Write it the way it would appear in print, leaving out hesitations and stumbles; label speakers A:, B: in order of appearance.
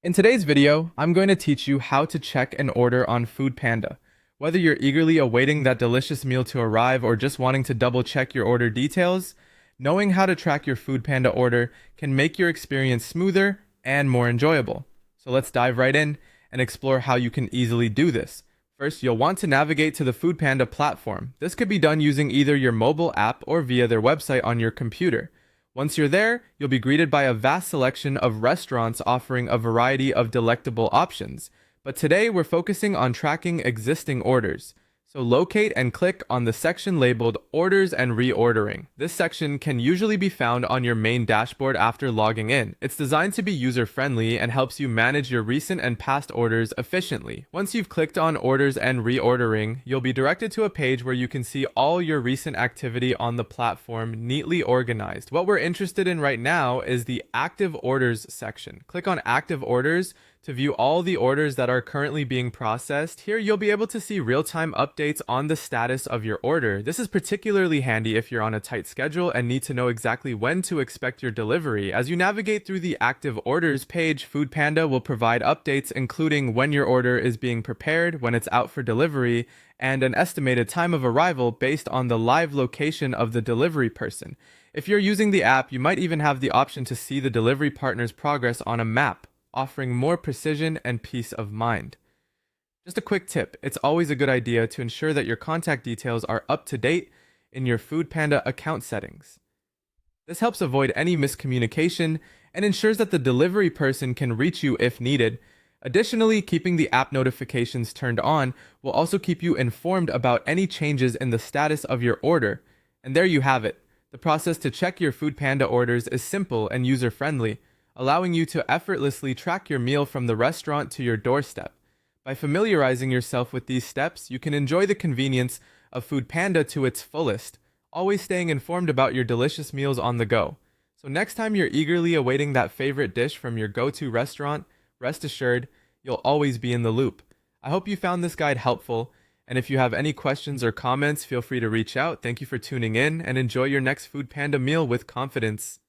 A: In today's video, I'm going to teach you how to check an order on Foodpanda. Whether you're eagerly awaiting that delicious meal to arrive or just wanting to double check your order details, knowing how to track your Foodpanda order can make your experience smoother and more enjoyable. So let's dive right in and explore how you can easily do this. First, you'll want to navigate to the Foodpanda platform. This could be done using either your mobile app or via their website on your computer. Once you're there, you'll be greeted by a vast selection of restaurants offering a variety of delectable options. But today we're focusing on tracking existing orders. So locate and click on the section labeled Orders and Reordering. This section can usually be found on your main dashboard after logging in. It's designed to be user-friendly and helps you manage your recent and past orders efficiently. Once you've clicked on Orders and Reordering, you'll be directed to a page where you can see all your recent activity on the platform neatly organized. What we're interested in right now is the Active Orders section. Click on Active Orders to view all the orders that are currently being processed. Here you'll be able to see real-time updates on the status of your order. This is particularly handy if you're on a tight schedule and need to know exactly when to expect your delivery. As you navigate through the active orders page, Foodpanda will provide updates including when your order is being prepared, when it's out for delivery, and an estimated time of arrival based on the live location of the delivery person. If you're using the app, you might even have the option to see the delivery partner's progress on a map, offering more precision and peace of mind. Just a quick tip, it's always a good idea to ensure that your contact details are up to date in your Foodpanda account settings. This helps avoid any miscommunication and ensures that the delivery person can reach you if needed. Additionally, keeping the app notifications turned on will also keep you informed about any changes in the status of your order. And there you have it. The process to check your Foodpanda orders is simple and user-friendly, allowing you to effortlessly track your meal from the restaurant to your doorstep. By familiarizing yourself with these steps, you can enjoy the convenience of Foodpanda to its fullest, always staying informed about your delicious meals on the go. So next time you're eagerly awaiting that favorite dish from your go-to restaurant, rest assured, you'll always be in the loop. I hope you found this guide helpful, and if you have any questions or comments, feel free to reach out. Thank you for tuning in, and enjoy your next Foodpanda meal with confidence.